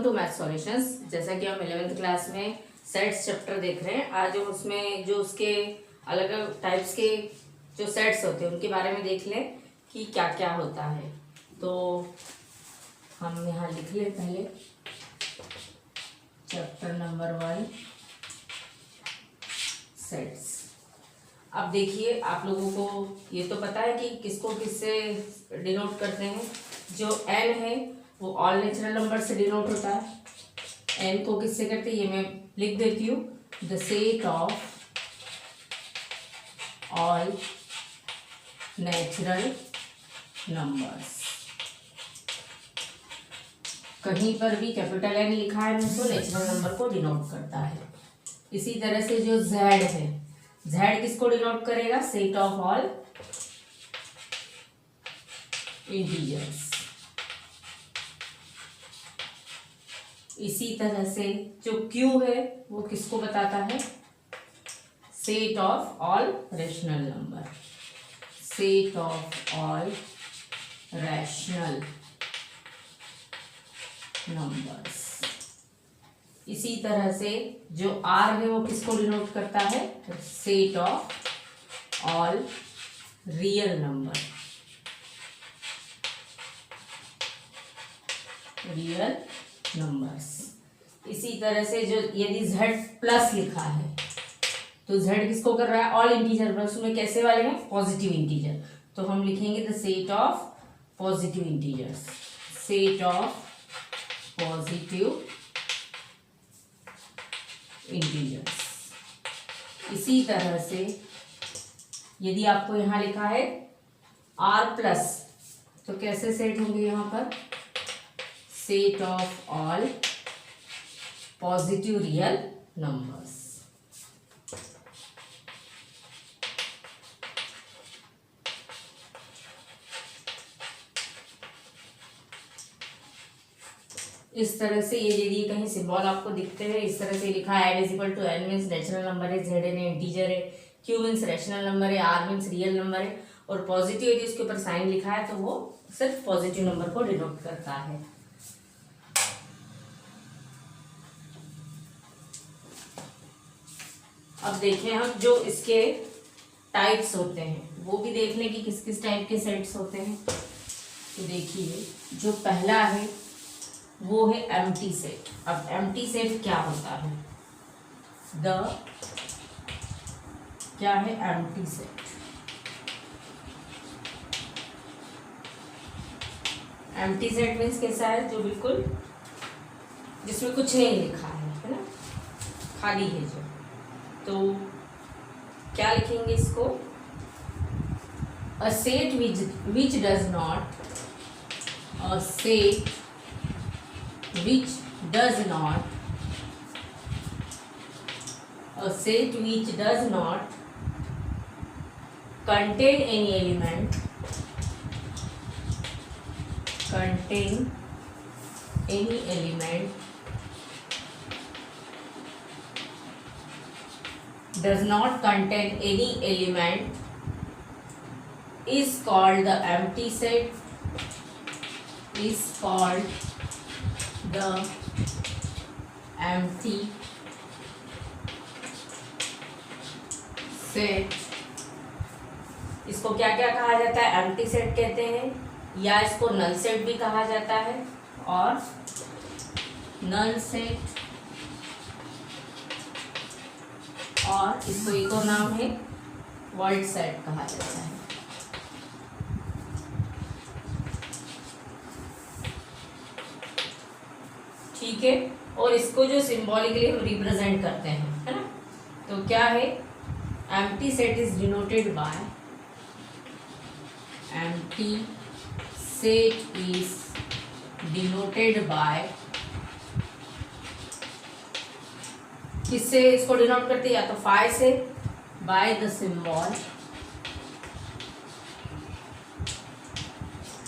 Welcome to math solutions. जैसा कि हम 11th क्लास में सेट्स चैप्टर देख रहे हैं, आज हम उसमें जो उसके अलग अलग टाइप्स के जो सेट्स होते हैं उनके बारे में देख लें कि क्या क्या होता है। तो हम यहाँ लिख लें पहले चैप्टर नंबर 1 सेट्स। अब देखिए, आप लोगों को ये तो पता है कि किसको किससे डिनोट करते हैं। जो n है वो ऑल नेचुरल नंबर से डिनोट होता है। n को किससे करते हैं ये मैं लिख देती हूँ, the set of all natural numbers. कहीं पर भी कैपिटल N लिखा है तो नेचुरल नंबर को डिनोट करता है। इसी तरह से जो z है, z किसको डिनोट करेगा, सेट ऑफ ऑल इंटीजर्स। इसी तरह से जो q है वो किसको बताता है, set of all rational number, set of all rational numbers. इसी तरह से जो r है वो किसको डिनोट करता है, set of all real number, real numbers. इसी तरह से जो यदि z प्लस लिखा है तो z किसको कर रहा है, ऑल इंटीजर प्लस में कैसे वाले हैं, पॉजिटिव इंटीजर। तो हम लिखेंगे the set of positive integers, set of positive integers. इसी तरह से यदि आपको यहाँ लिखा है r प्लस तो कैसे सेट होंगे यहाँ पर, set of all positive real numbers. इस तरह से ये यदि कहीं सिंबल आपको दिखते हैं, इस तरह से लिखा है n is equal to n means natural number है, z n इंटीजर है, q मीन्स रैशनल नंबर है, r मीन्स रियल नंबर है, और पॉजिटिव यदि उसके ऊपर साइन लिखा है तो वो सिर्फ पॉजिटिव नंबर को डिनोट करता है। अब देखें हम जो इसके टाइप्स होते हैं वो भी देख लें कि किस किस टाइप के सेट्स होते हैं। तो देखिए, जो पहला है वो है एम्प्टी सेट। अब एम्प्टी सेट क्या होता है, क्या है empty set. Empty set means कैसा है, जो बिल्कुल जिसमें कुछ नहीं लिखा है ना, खाली है जो। तो क्या लिखेंगे इसको, a set which does not, a set which does not, a set which does not contain any element, does not contain any element is called the empty set, is called the empty set। इसको क्या क्या कहा जाता है, empty set कहते हैं, या इसको नल सेट भी कहा जाता है, और नल सेट, और इसको एक और नाम है वॉइड सेट कहा जाता है। ठीक है, और इसको जो सिंबॉलिकली हम रिप्रेजेंट करते हैं, है ना, तो क्या है, empty set is denoted bye, empty set is denoted bye, किससे इसको डिनोट करते हैं, या तो फाई से, बाय द सिंबल,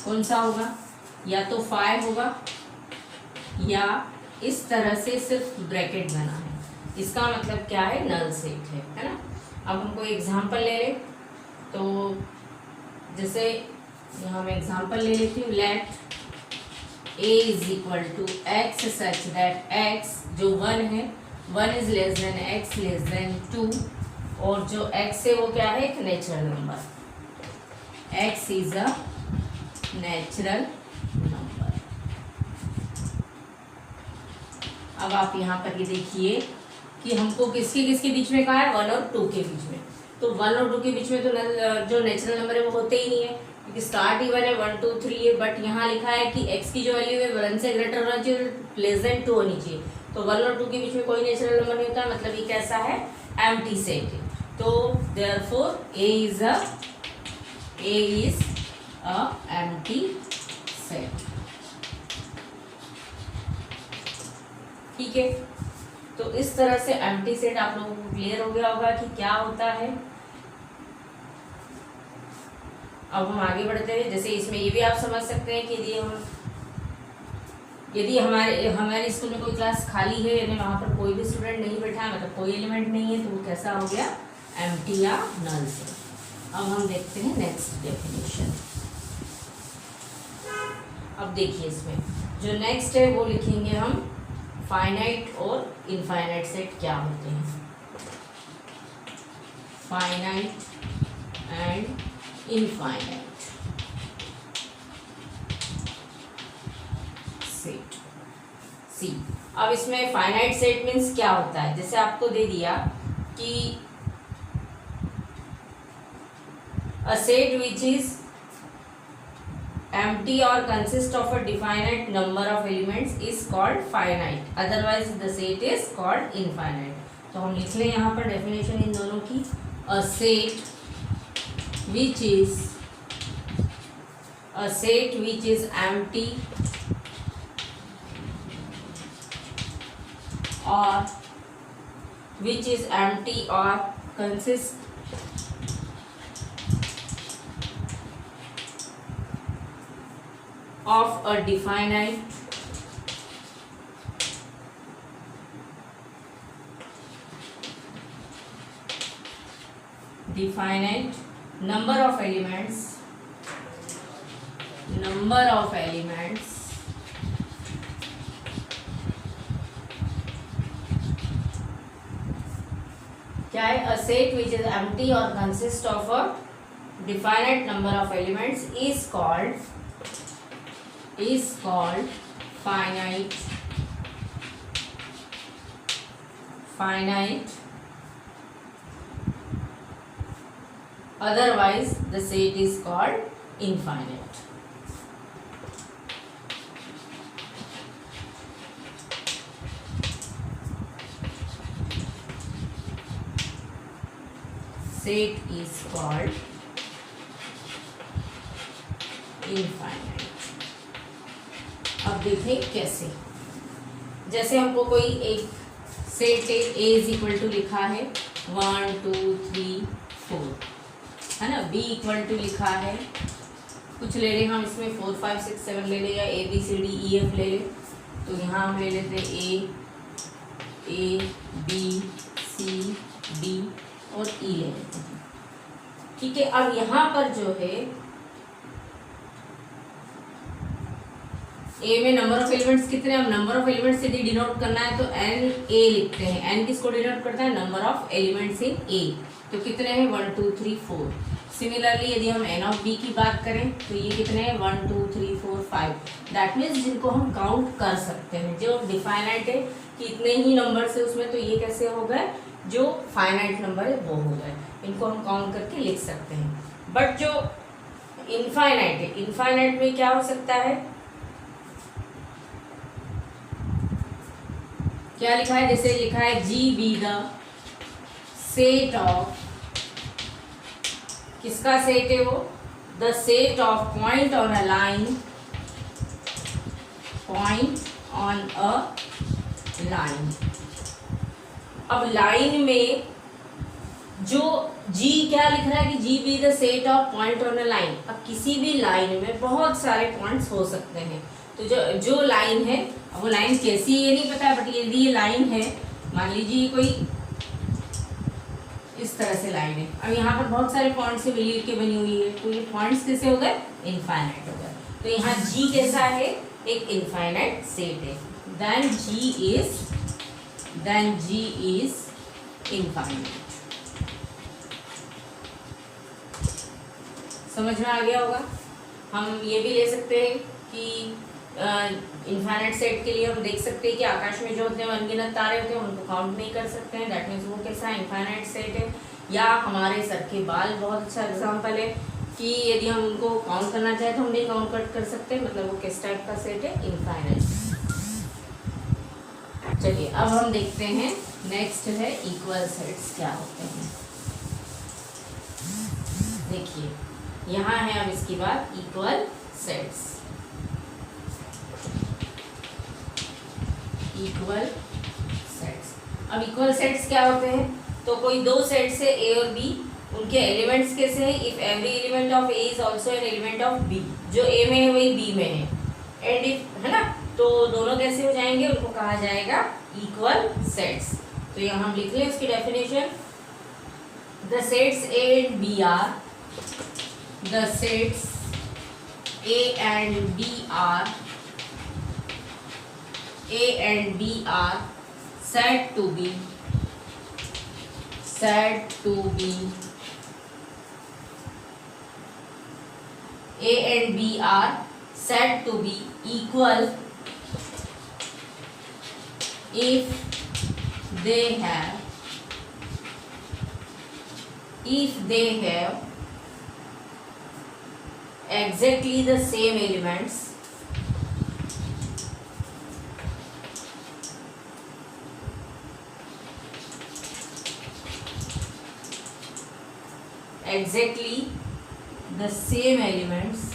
कौन सा होगा, या तो फाई होगा, या इस तरह से सिर्फ ब्रैकेट बना है, इसका मतलब क्या है, नल सेट है ना। अब हमको एग्जांपल ले लें, तो जैसे यहाँ मैं एग्जांपल ले लेती हूँ, let a is equal to x such that x जो 1 है 1 is less than x less than 2 और जो x है वो क्या है एक natural number, x is a natural number. अब आप यहाँ पर ये देखिए कि हमको किसके किसके बीच में कहा है 1 और 2 के बीच में, तो 1 और 2 के बीच में तो जो नेचुरल नंबर है वो होते ही नहीं है क्योंकि स्टार्ट इवन है 1 2 3 है, बट यहाँ लिखा है कि x की जो वैल्यू है 1 से ग्रेटर होना चाहिए, लेस देन 2 होनी चाहिए, तो 1 और 2 के बीच में कोई नेचुरल नंबर नहीं होता, मतलब ये कैसा है एम्प्टी सेट है। तो therefore A is a empty set. ठीक है, तो इस तरह से एम्प्टी सेट आप लोगों को क्लियर हो गया होगा कि क्या होता है। अब हम आगे बढ़ते हैं, जैसे इसमें ये भी आप समझ सकते हैं कि यदि हमारे स्कूल में कोई क्लास खाली है यानी वहाँ पर कोई भी स्टूडेंट नहीं बैठा है, मतलब कोई एलिमेंट नहीं है, तो वो कैसा हो गया एम्प्टी या नल से। अब हम देखते हैं नेक्स्ट डेफिनेशन। अब देखिए इसमें जो नेक्स्ट है वो लिखेंगे हम फाइनाइट और इनफाइनाइट सेट क्या होते हैं, फाइनाइट एंड इनफाइनाइट सेट। सी, अब इसमें फाइनाइट सेट मीन्स क्या होता है, जैसे आपको दे दिया कि a set which is empty or consist of a definite number of elements is called finite, otherwise the set is called infinite। तो हम लिख लें यहाँ पर डेफिनेशन इन दोनों की, a set which is empty or consists of a definite number of elements क्या है, a set which is empty or consists of a definite number of elements is called finite, otherwise the set is called infinite। set is called infinite। अब देखें कैसे, जैसे हमको कोई एक set है A इज इक्वल टू लिखा है 1 2 3 4 है ना, B इक्वल टू लिखा है कुछ ले लें हम इसमें 4 5 6 7 ले लें या A B C D E F ले लें, तो यहाँ हम ले लेते हैं A B C D और E ले लेते हैं। ठीक है, अब यहाँ पर जो है ए में नंबर ऑफ एलिमेंट्स कितने, हम नंबर ऑफ एलिमेंट्स यदि डिनोट करना है तो एन ए लिखते हैं, एन किसको डिनोट करता है, नंबर ऑफ एलिमेंट्स इन ए, तो कितने हैं 1 2 3 4। सिमिलरली यदि हम एन ऑफ बी की बात करें तो ये कितने हैं 1 2 3 4 5, दैट मीन्स जिनको हम काउंट कर सकते हैं, जो डिफाइनाइट है कि इतने ही नंबर्स है उसमें, तो ये कैसे हो गए, जो फाइनाइट नंबर है वो हो गए, इनको हम काउंट करके लिख सकते हैं। बट जो इनफाइनाइट है, इनफाइनाइट में क्या हो सकता है, क्या लिखा है, जैसे लिखा है G be the set of, किसका सेट है वो, the set of point on a line अब लाइन में जो G क्या लिख रहा है कि G be the set of point on a line। अब किसी भी लाइन में बहुत सारे पॉइंट्स हो सकते हैं, तो जो लाइन है, अब वो लाइन कैसी है ये नहीं पता है, बट यदि ये लाइन है, मान लीजिए कोई इस तरह से लाइन है, अब यहाँ पर बहुत सारे पॉइंट्स से मिलकर के बनी हुई है, तो ये पॉइंट्स कैसे हो गए, इनफाइनाइट हो गए। तो यहाँ G कैसा है, एक इनफाइनाइट सेट है, देन G is इनफाइनाइट। समझ में आ गया होगा। हम ये भी ले सकते हैं कि इनफाइनाइट सेट के लिए हम देख सकते हैं कि आकाश में जो होते हैं अनगिनत तारे होते हैं, उनको काउंट नहीं कर सकते हैं, दैट मीन्स वो कैसा इनफाइनाइट सेट है। या हमारे सर के बाल बहुत अच्छा एग्जाम्पल है कि यदि हम उनको काउंट करना चाहें तो हम नहीं काउंट कर सकते, मतलब वो किस टाइप का सेट है, इनफाइनाइट। चलिए अब हम देखते हैं नेक्स्ट है इक्वल सेट्स क्या होते हैं। देखिए यहाँ है अब इसकी बात इक्वल सेट्स। इक्वल सेट्स, अब इक्वल सेट्स क्या होते हैं? तो कोई दो सेट्स है ए और बी, उनके एलिमेंट्स कैसे हैं? If every element of A is also an element of B, जो ए में है वही बी में है, एंड इफ, है ना, तो दोनों कैसे हो जाएंगे? उनको कहा जाएगा इक्वल सेट्स। तो यहाँ हम लिख लें उसकी definition, the sets A and B are, the sets A and B are, A and B are said to be A and B are said to be equal if they have exactly the same elements, exactly the same elements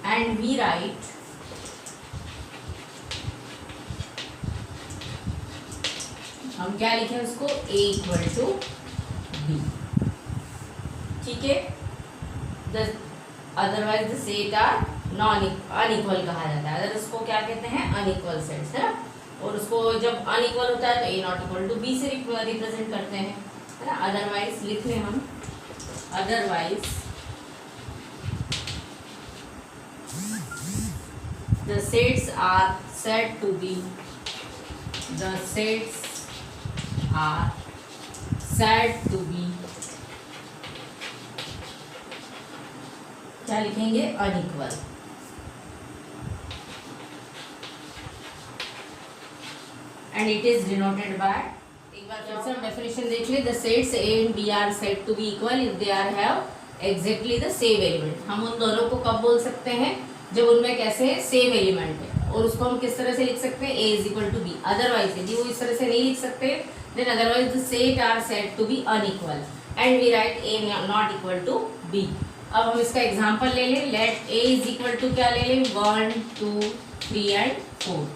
and we write हम क्या लिखें उसको, A equal to B, ठीक है। Otherwise the set are unequal कहा जाता है, other उसको क्या कहते हैं, अनइक्वल सेट्स, है ना। और उसको जब अनइक्वल होता है तो A not equal to B से रिप्रेजेंट करते हैं, है ना। अदरवाइज लिख लें हम, otherwise the sets are said to be, the sets are said to be, क्या लिखेंगे, unequal. And it is denoted by, एक बार फिर से हम डेफिनेशन देख ले, the sets A and B are said to be equal if they are have exactly the same element. हम उन दोनों को कब बोल सकते हैं, जब उनमें कैसे है, सेम एलिमेंट है। और उसको हम किस तरह से लिख सकते हैं, A is equal to B. Otherwise यदि वो इस तरह से नहीं लिख सकते, then otherwise the set are said to be unequal and we write A not equal to B. अब हम इसका एग्जांपल ले लें, let A is equal to क्या ले लें, 1 2 3 एंड 4,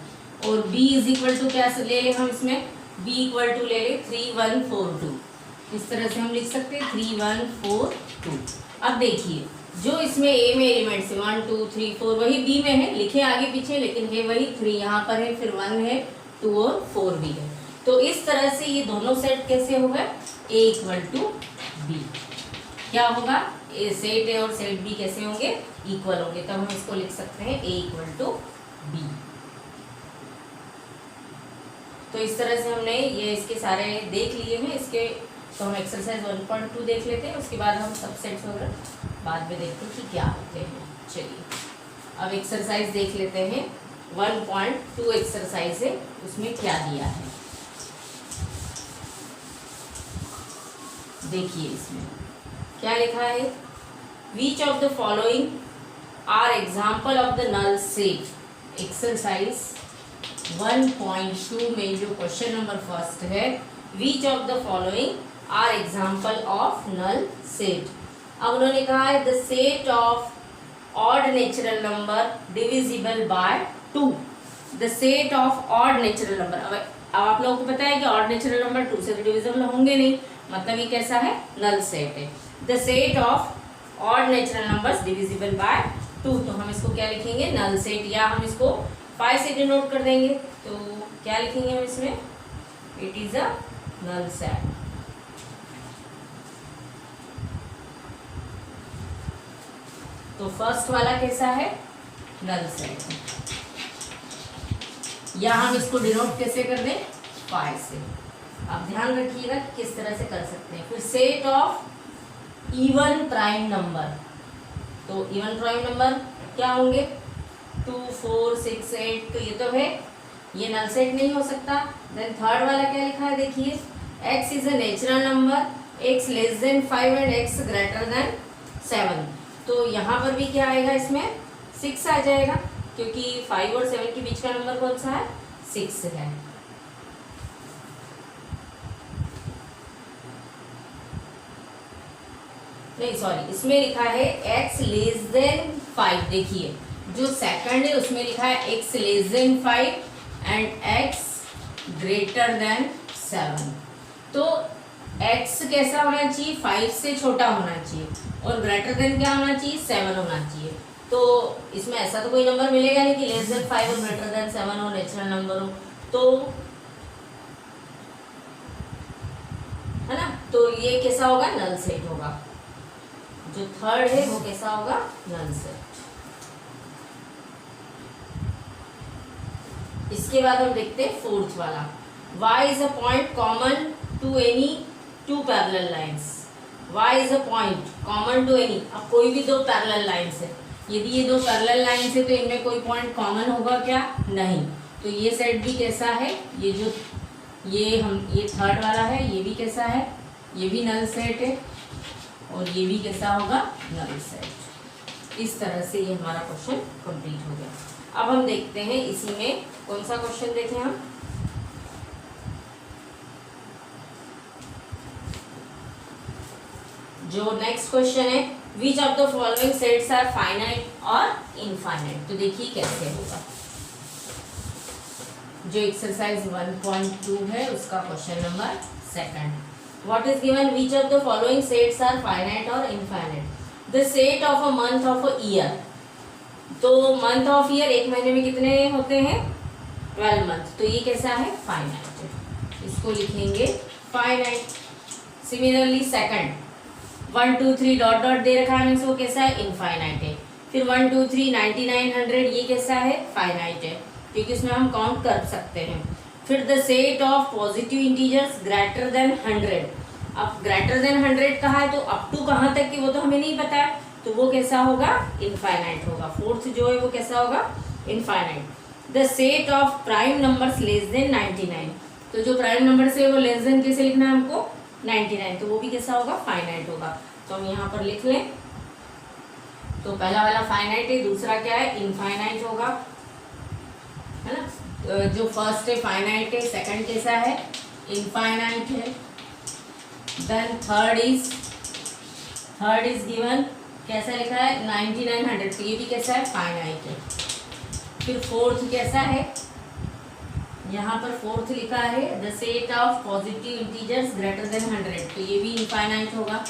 और b इज इक्वल टू क्या ले लें हम इसमें, b इक्वल टू ले लें 3 1 4 2। इस तरह से हम लिख सकते हैं 3 1 4 2। अब देखिए जो इसमें a में एलिमेंट्स 1 2 3 4 वही b में है, लिखे आगे पीछे लेकिन है वही, 3 यहाँ पर है, फिर 1 है, 2 और 4 भी है। तो इस तरह से ये दोनों सेट कैसे होगा, a इक्वल टू b, क्या होगा, ए सेट ए और सेट बी कैसे होंगे, इक्वल होंगे। तब हम इसको लिख सकते हैं a इक्वल टू बी। तो इस तरह से हमने ये इसके सारे देख लिए हैं। इसके तो हम एक्सरसाइज 1.2 देख लेते हैं, उसके बाद हम सबसेट्स वगैरह बाद में देखते हैं कि क्या होते हैं। चलिए अब एक्सरसाइज देख लेते हैं, 1.2 एक्सरसाइज है, उसमें क्या दिया है देखिए। इसमें क्या लिखा है, which of the following are example of the null set. Exercise 1.2 में जो क्वेश्चन नंबर फर्स्ट है, which of the following are example of null set. अब उन्होंने कहा है the set of odd natural number divisible by 2, the set of odd natural number. अब आप लोगों को पता है कि ऑड नेचुरल नंबर 2 से तो डिविजिबल होंगे नहीं, मतलब ये कैसा है, नल सेट है। The set of odd natural numbers divisible by 2, तो हम इसको क्या लिखेंगे, नल सेट, या हम इसको 5 से डिनोट कर देंगे। तो क्या लिखेंगे हम इसमें, it is a null set. तो फर्स्ट वाला कैसा है, नल सेट। या हम इसको डिनोट कैसे कर दें, फाइव से। आप ध्यान रखिएगा कि किस तरह से कर सकते हैं। फिर set of even prime number, तो इवन प्राइम नंबर क्या होंगे, 2, 4, 6, 8, तो ये तो है, ये नल सेट नहीं हो सकता। देन थर्ड वाला क्या लिखा है, देखिए, x is a natural number, x less then 5 and x greater than 7। तो यहाँ पर भी क्या आएगा, इसमें 6 आ जाएगा, क्योंकि 5 और 7 के बीच का नंबर कौन सा है, 6 है। नहीं सॉरी, इसमें लिखा है x लेस देन 5। देखिए जो सेकंड है उसमें लिखा है x less then 5 and x greater than 7। तो x कैसा होना चाहिए, 5 से छोटा होना चाहिए, और ग्रेटर देन क्या होना चाहिए, 7 होना चाहिए। तो इसमें ऐसा तो कोई नंबर मिलेगा नहीं कि लेस देन 5 और ग्रेटर देन 7 हो, नेचुरल नंबर हो, तो है ना। तो ये कैसा होगा, नल सेट होगा। जो थर्ड है वो कैसा होगा, नल सेट। इसके बाद हम देखते हैं फोर्थ वाला, y is a point common to any two parallel lines. y is a point common to any, अब कोई भी दो पैरेलल लाइंस है, यदि ये दो पैरेलल लाइंस है तो इनमें कोई पॉइंट कॉमन होगा क्या, नहीं। तो ये सेट भी कैसा है, ये जो ये थर्ड वाला है, ये भी कैसा है, ये भी नल सेट है, और ये भी कैसा होगा, नल सेट। इस तरह से ये हमारा क्वेश्चन कंप्लीट हो गया। अब हम देखते हैं इसी में कौन सा क्वेश्चन देखें हम, जो नेक्स्ट क्वेश्चन है, which of the following sets are finite और इनफाइनाइट। तो देखिए कैसे होगा, जो एक्सरसाइज 1.2 है उसका question number second. What is given, which of the following sets are finite or infinite? The set of a month of a year. तो month of year, एक महीने में कितने होते हैं, 12 मंथ, तो ये कैसा है, फाइनाइट। इसको लिखेंगे finite. Similarly second, 1, 2, 3 dot dot दे रखा है, वो कैसा है, इनफाइनाइट है। फिर 1, 2, 3 9900, ये कैसा है, फाइनाइट है, क्योंकि इसमें हम काउंट कर सकते हैं। फिर the set of positive integers greater than 100। अब ग्रेटर देन 100 कहा है, तो अप टू कहाँ तक की वो तो हमें नहीं पता है, तो वो कैसा होगा, इनफाइनाइट होगा। फोर्थ जो है वो कैसा होगा, infinite. The set of prime numbers less than 99, तो जो प्राइम नंबर्स है वो लेस देन कैसे लिखना है हमको, 99, तो वो भी कैसा होगा, फाइनाइट होगा। तो हम यहाँ पर लिख लें, तो पहला वाला फाइनाइट है, दूसरा क्या है, इनफाइनाइट होगा, है ना। जो फर्स्ट है फाइनाइट है, सेकंड कैसा है, इनफाइनाइट है। देन थर्ड इज गिवन, कैसा लिखा है, 9900, तो ये भी कैसा है, फाइनाइट है। फिर फोर्थ कैसा है, यहाँ पर फोर्थ लिखा है the set of positive integers greater than 100, तो ये भी इनफाइनाइट होगा।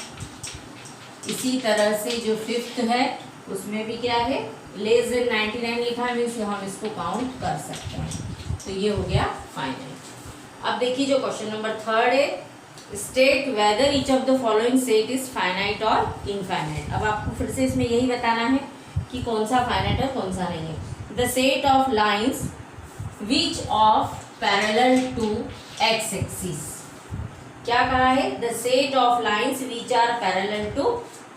इसी तरह से जो फिफ्थ है उसमें भी क्या है, लेस देन 99 लिखा है, मीन्स हम इसको काउंट कर सकते हैं, तो ये हो गया फाइनाइट। अब देखिए जो क्वेश्चन नंबर थर्ड है, state whether each of the following set is finite और इनफाइनाइट। अब आपको फिर से इसमें यही बताना है कि कौन सा फाइनाइट और कौन सा नहीं है। The set of lines which of parallel to X axis, क्या कहा है, the set of lines which are parallel to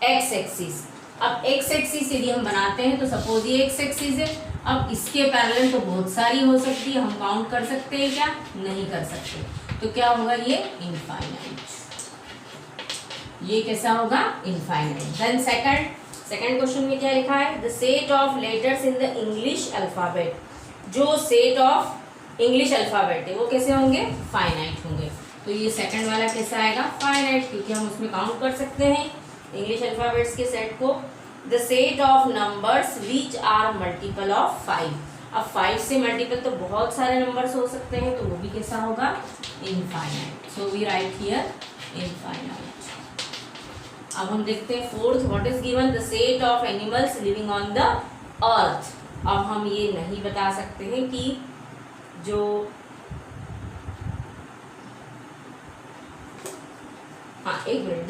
X axis. अब एक्स एक्सिस यदि हम बनाते हैं तो सपोज ये एक्स एक्सिस है, अब इसके पैरेलल तो बहुत सारी हो सकती है, हम काउंट कर सकते हैं क्या, नहीं कर सकते, तो क्या होगा, ये इनफाइनाइट, ये कैसा होगा, इनफाइनाइट। देन सेकंड क्वेश्चन में क्या लिखा है, the set of letters in the English alphabet, जो सेट ऑफ इंग्लिश अल्फाबेट है वो कैसे होंगे, फाइनाइट होंगे। तो ये सेकंड वाला कैसा आएगा, फाइनाइट, क्योंकि हम उसमें काउंट कर सकते हैं इंग्लिश अल्फाबेट्स के सेट को। The set of numbers which are multiple of 5, अब 5 से मल्टीपल तो बहुत सारे नंबर्स हो सकते हैं, तो वो भी कैसा होगा, infinite. So we write here infinite. अब हम देखते हैं fourth, what is given, the set of animals living on the earth. अब हम ये नहीं बता सकते हैं कि जो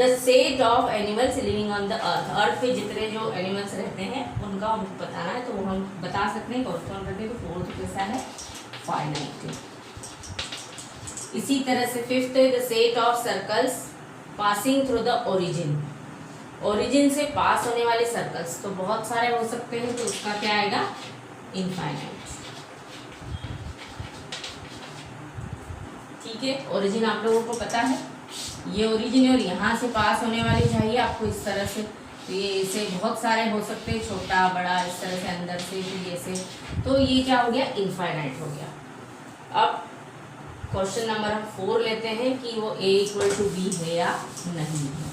the set of animals living on the earth, earth पे जितने जो एनिमल्स रहते हैं उनका हमको बताना है, तो वो हम बता सकते हैं कॉरेस्पॉन्ड करते हैं। तो फोर्थ कैसा है, फाइनाइट। इसी तरह से फिफ्थ है the set of circles passing through the origin, origin से पास होने वाले सर्कल्स तो बहुत सारे हो सकते हैं, तो उसका क्या आएगा, इनफाइनाइट। ठीक है, ओरिजिन आप लोगों को पता है, ये ओरिजिन है और यहाँ से पास होने वाली चाहिए आपको इस तरह से, तो ये इसे बहुत सारे हो सकते हैं, छोटा बड़ा इस तरह से अंदर से फिर ये से, तो ये क्या हो गया, इनफाइनाइट हो गया। अब क्वेश्चन नंबर हम 4 लेते हैं कि वो a इक्वल टू बी है या नहीं है।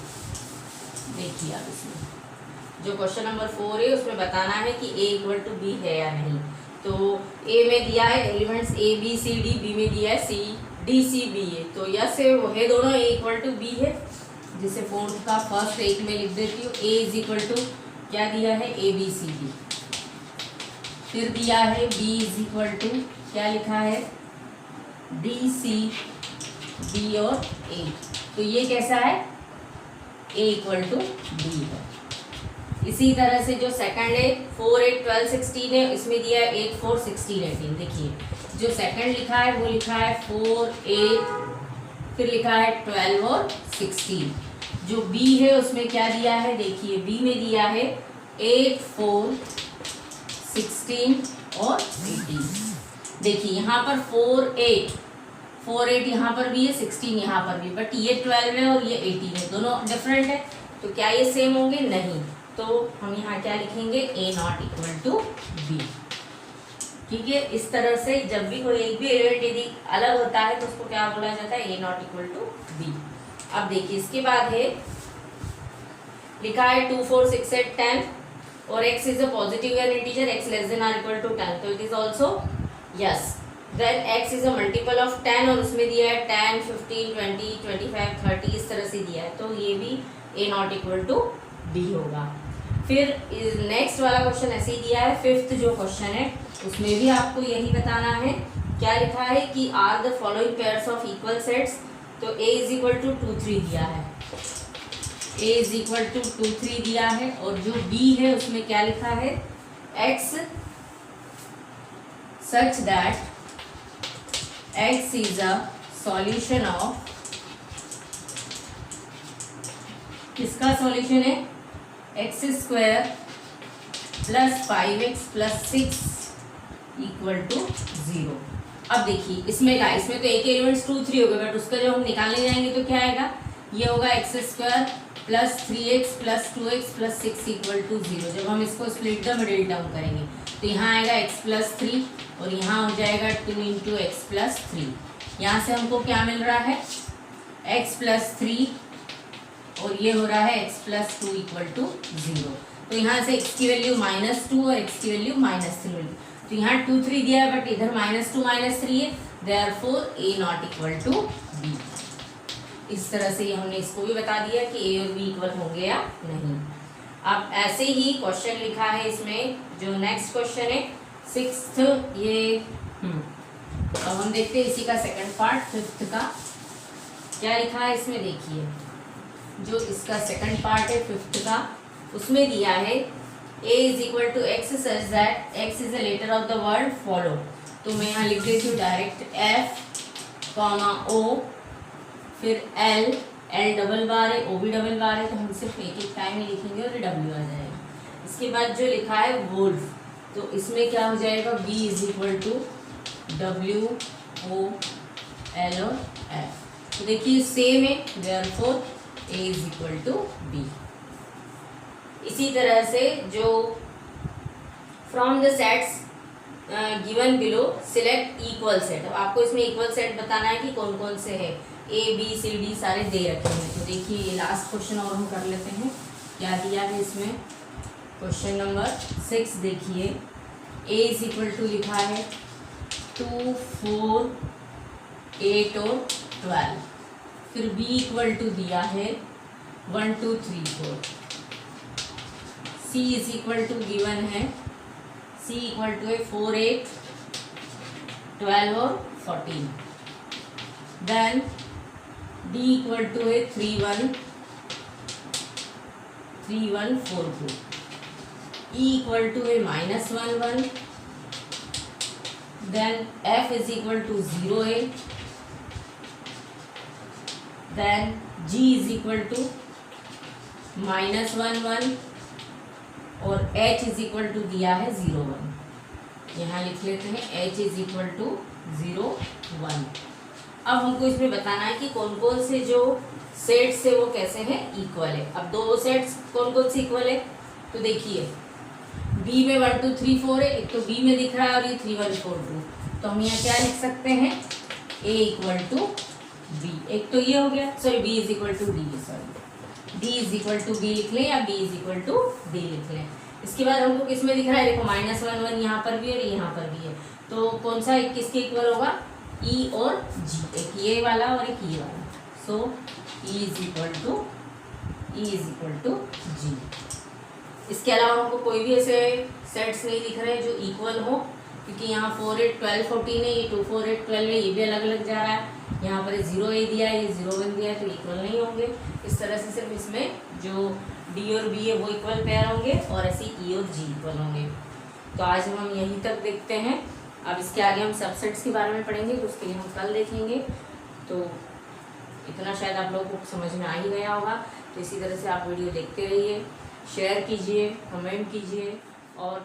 देखिए अब इसमें जो क्वेश्चन नंबर 4 है उसमें बताना है कि a इक्वल टू बी है या नहीं। तो a में दिया है elements a b c d, b में दिया है c d c b है, तो यस है वो है दोनों, a इक्वल टू बी है, जिसे फोर्थ का फर्स्ट एक में लिख देती हूँ। a इज इक्वल टू क्या दिया है, a b c d, फिर दिया है b इज इक्वल टू क्या लिखा है, d c b और a, तो ये कैसा है, a इक्वल टू b है। इसी तरह से जो सेकंड है 4 8 12 16 है, इसमें दिया है 8 4 16 18। देखिए जो सेकंड लिखा है वो लिखा है 4 8, फिर लिखा है 12 और 16। जो b है उसमें क्या दिया है, देखिए b में दिया है 8 4 16 और 18। देखिए यहाँ पर 4 8 यहाँ पर भी है, 16 यहाँ पर भी, बट ये 12 है और ये 18 है, दोनों डिफरेंट है, तो क्या ये सेम होंगे, नहीं। तो हम यहाँ क्या लिखेंगे, a not equal to b। ठीक है, इस तरह से जब भी कोई एक भी एलिमेंट यदि अलग होता है तो उसको क्या बोला जाता है, a not equal to b। अब देखिए इसके बाद है लिखा है 2 4 6 8 10 और x is a positive integer, x less than or equal to 10, तो it is also yes. Then x is a multiple of 10 और उसमें दिया है 10 15 20 25 30 इस तरह से दिया है, तो ये भी a not equal to b होगा। फिर नेक्स्ट वाला क्वेश्चन ऐसे ही दिया है, फिफ्थ जो क्वेश्चन है उसमें भी आपको यही बताना है। क्या लिखा है कि are the following pairs of equal sets, तो a इज इक्वल टू 2 3 दिया है, a इज इक्वल टू 2 3 दिया है, और जो b है उसमें क्या लिखा है, x such that x is a solution of, किसका सॉल्यूशन है, x square plus 5x plus 6 equal to 0। अब देखिए इसमें क्या, इसमें तो एक एलिमेंट्स 2 3 हो गए, बट उसका जब हम निकालने जाएंगे तो क्या आएगा, ये होगा x square plus 3x plus 2x plus 6 equal to 0। जब हम इसको स्प्लिट द मिडिल टर्म करेंगे तो यहाँ आएगा x प्लस 3 और यहाँ हो जाएगा 2 इंटू एक्स प्लस 3। यहाँ से हमको क्या मिल रहा है, x प्लस 3 और ये हो रहा है x प्लस 2 इक्वल टू 0। तो यहाँ से x की वैल्यू -2 और x की वैल्यू -3 मिली, तो यहाँ 2 3 दिया है बट इधर -2 -3 है, therefore a not equal to b। इस तरह से हमने इसको भी बता दिया कि a और b इक्वल होंगे या नहीं। अब ऐसे ही क्वेश्चन लिखा है इसमें, जो नेक्स्ट क्वेश्चन है 6th, ये अब हम देखते हैं इसी का सेकंड पार्ट 5th का क्या लिखा है इसमें। देखिए जो इसका सेकंड पार्ट है 5th का, उसमें दिया है a is equal to x such that x is a letter of the word follow. तो मैं यहाँ लिख देती हूँ डायरेक्ट f कॉमा o, फिर l डबल बार है, o भी डबल बार है, तो हम सिर्फ एक एक टाइम ही लिखेंगे और w आ जाएगा। इसके बाद जो लिखा है वुल्फ, तो इसमें क्या हो जाएगा, b is equal to w o l और f। तो देखिए सेम है, therefore a is equal to b। इसी तरह से जो from the sets given below select equal set, अब आपको इसमें इक्वल सेट बताना है कि कौन कौन से है, a b c d सारे दे रखे हैं। तो देखिए ये लास्ट क्वेश्चन और हम कर लेते हैं, क्या दिया है इसमें, क्वेश्चन नंबर 6 देखिए, a इज इक्वल टू लिखा है 2 4 8 और 12, फिर b इक्वल टू दिया है 1 2 3 4, c is equal to given है, c इक्वल टू है 4 8 12 और 14, देन d इक्वल टू है 3 1 3142। E इक्वल टू है -1 1, then F is equal to 0 है, then G is equal to -1 1 और H इज इक्वल टू दिया है 0 1। यहाँ लिख लेते हैं H इज इक्वल टू 0 1। अब हमको इसमें बताना है कि कौन कौन से जो सेट्स है वो कैसे हैं, इक्वल है। अब दो सेट्स कौन कौन से इक्वल है, तो देखिए B में 1 2 3 4 है, एक तो B में दिख रहा है और ये 3 1 4 2, तो हम यहाँ क्या लिख सकते हैं, A इक्वल टू B। एक तो ये हो गया, sorry B is equal to D, sorry D is equal to B लिख लें या B is equal to D लिख लें। इसके बाद हमको किस में दिख रहा है, देखो -1 1 यहाँ पर भी और यहाँ पर भी है, तो कौन सा किसके इक्वल होगा, E और G, एक ये वाला और एक ये वाला। So E is equal to G। इसके अलावा हमको कोई भी ऐसे सेट्स नहीं दिख रहे जो इक्वल हो, क्योंकि यहाँ 4 8 12 14 है, ये 2 4 8 12 है, ये भी अलग अलग जा रहा है, यहाँ पर 0 8 दिया है, ये 0 1 दिया है, तो इक्वल नहीं होंगे। इस तरह से सिर्फ इसमें जो D और B है वो इक्वल पेयर होंगे और ऐसे E और G इक्वल होंगे। तो आज हम यहीं तक देखते हैं। अब इसके आगे हम सबसेट्स के बारे में पढ़ेंगे, तो उसके लिए हम कल देखेंगे। तो इतना शायद आप लोगों को समझ में आ ही गया होगा। तो इसी तरह से आप वीडियो देखते रहिए, शेयर कीजिए, कमेंट कीजिए और